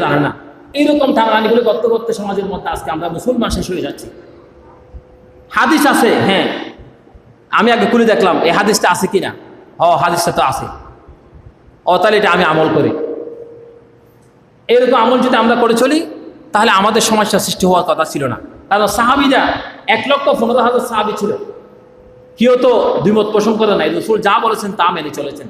জানে না। এইরকম টানাটানিগুলো করতে করতে সমাজের মধ্যে আজকে আমরা মুসলমান শেষ হয়ে যাচ্ছি। হাদিস আছে, হ্যাঁ, আমি আগে খুলে দেখলাম এই হাদিসটা আছে কিনা। হাদিসটা তো আছে, তাহলে এটা আমি আমল করি। এরকম আমল যদি আমরা করে চলি তাহলে আমাদের সমস্যা সৃষ্টি হওয়ার কথা ছিল না। কারণ সাহাবিরা 1,15,000 সাহাবি ছিল, কেউ তো দ্বিমত পোষণ করে নাই, রাসূল যা বলেছেন তা মেনে চলেছেন।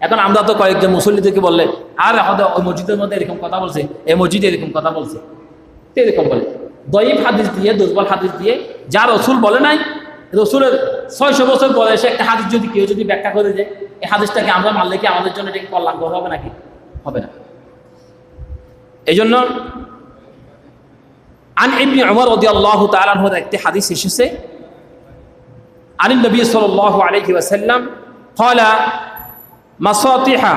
এখন আমরা তো কয়েকজন মুসল্লিদেরকে বললে আর আমাদের ওই মসজিদের মধ্যে এরকম কথা বলছে, এই মসজিদে এরকম কথা বলছে, তো এরকম বলে দয়ীফ হাদিস দিয়ে, দুর্বল হাদিস দিয়ে, যা রাসূল বলে নাই, রাসূলের 600 বছর বয়সে একটা হাদিস যদি কেউ যদি ব্যাখ্যা করে যে এই হাদিসটাকে আমরা মানলে কি আমাদের জন্য এটা কল্যাণকর হবে নাকি? হবে না। এই জন্য আন ইবনে উমর রাদিয়াল্লাহু তাআলা আনহু একটি হাদিস এসেছে, আন নবী সাল্লাল্লাহু আলাইহি ওয়াসাল্লাম ক্বালা মাসাতিহা।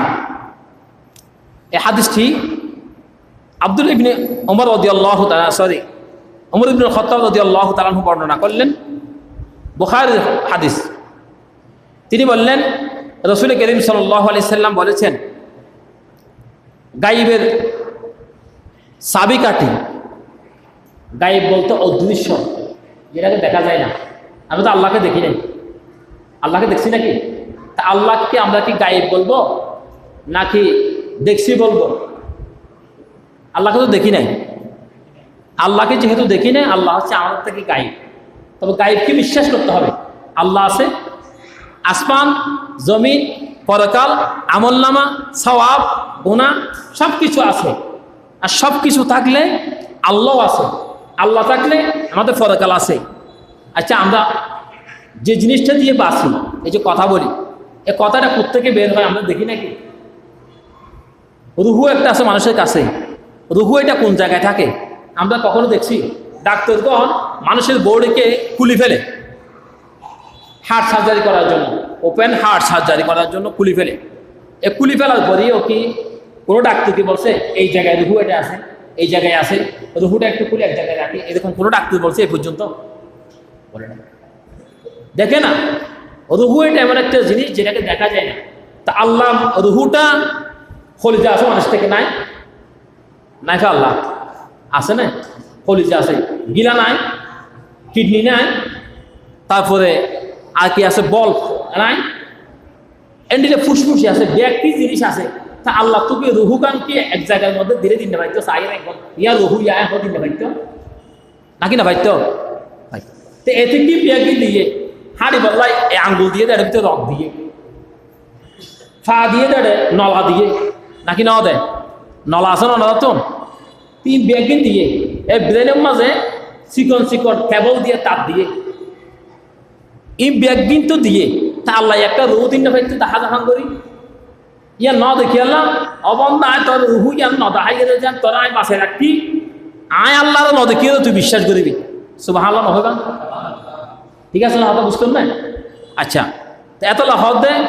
এই হাদিসটি আব্দুল ইবনে উমর রাদিয়াল্লাহু তাআলা উমর ইবনে খাত্তাব রাদিয়াল্লাহু তাআলা আনহু বর্ণনা করলেন, বুখারীর হাদিস। তিনি বললেন রাসূল করিম সাল্লাল্লাহু আলাইহি সাল্লাম বলেছেন, গায়েবের চাবিকাঠি, গায়েব বলতে অদৃশ্য, যেটাকে দেখা যায় না। আমরা তো আল্লাহকে দেখি নাই, আল্লাহকে দেখছি নাকি? তা আল্লাহকে আমরা কি গায়েব বলবো নাকি দেখছি বলবো? আল্লাহকে তো দেখি নাই, আল্লাহকে যেহেতু দেখি নাই, আল্লাহ হচ্ছে আমাদের থেকে গায়েব। তবে গায়েবকে বিশ্বাস করতে হবে, আল্লাহ আছে, আসমান জমিন পরকাল আমলনামা সওয়াব গুনাহ সব কিছু আছে। আর সব কিছু থাকলে আল্লাহ আছে, আল্লাহ থাকলে আমাদের পরকাল আছে। আচ্ছা, আমরা যে জিনিসটা দিয়ে বাঁচি, এই যে কথা বলি, এই কথাটা কোত্থেকে বের হয় আমরা দেখি নাকি? রুহু একটা আছে মানুষের কাছে, রুহু এটা কোন জায়গায় থাকে আমরা কখনো দেখছি? ডাক্তারগণ মানুষের বডিকে খুলি ফেলে হার্ট সার্জারি করার জন্য, ওপেন হার্ট সার্জারি করার জন্য খুলি ফেলে। এই খুলি ফেলার পরেও কি কোনো ডাক্তার কি বলছে এই জায়গায় রুহু এটা আছে, এই জায়গায় আছে, রুহুটা একটু খুলে এক জায়গায় রাখি, এরকম কোনো ডাক্তার বলছে এই পর্যন্ত? বলে না। দেখে না, রুহু এটা এমন একটা জিনিস যেটাকে দেখা যায় না। তা আল্লাহ রুহুটা খলিজা আছে মানুষ থেকে নাই, নাই ফে আল্লাহ আছে না, খলিজা আছে, গিলা নাই, কিডনি নাই, তারপরে আর কি আছে, বল নাই, এন্ডিতে ফুসফুসি আছে, ব্যাগ জিনিস আছে। তা আল্লাহ তোকে রুহু গানকে এক জায়গার মধ্যে ধীরে দিন ভাইতো চাই একবার ইয়া রুহু ইয়া এখন দিন ভাইতো নাকি না ভাইতো ভাই। তো এতে কি ব্যাগি দিয়ে হাড়ি বললাই এই আঙ্গুল দিয়ে দেড়ে ভিতরে রক দিয়ে, ফা দিয়ে দেড়ে নলা দিয়ে, নাকি না দেয় নলা আছে না, নলা তো তিন ব্যাগিন দিয়ে এই ব্রেনের মাঝে চিকন চিকন কেবল দিয়ে তার দিয়ে এই ব্যাগিন তো দিয়ে তা আল্লাহ একটা রুহু দিন ভাইতো দেখা দেখান করি ইয়া ন দেখি আল্লাহ অবন্ধ আয় তোর রুহু ইয়ান ন দেখাই গেলে যান তোরা আয় বাসায় রাখবি, আয় আল্লাহর ন দেখিয়ে তুই বিশ্বাস করবি। সুবহানাল্লাহ নহবা ঠিক আছে না? হয়তো বুঝতাম না। আচ্ছা, এত লাভ দেয়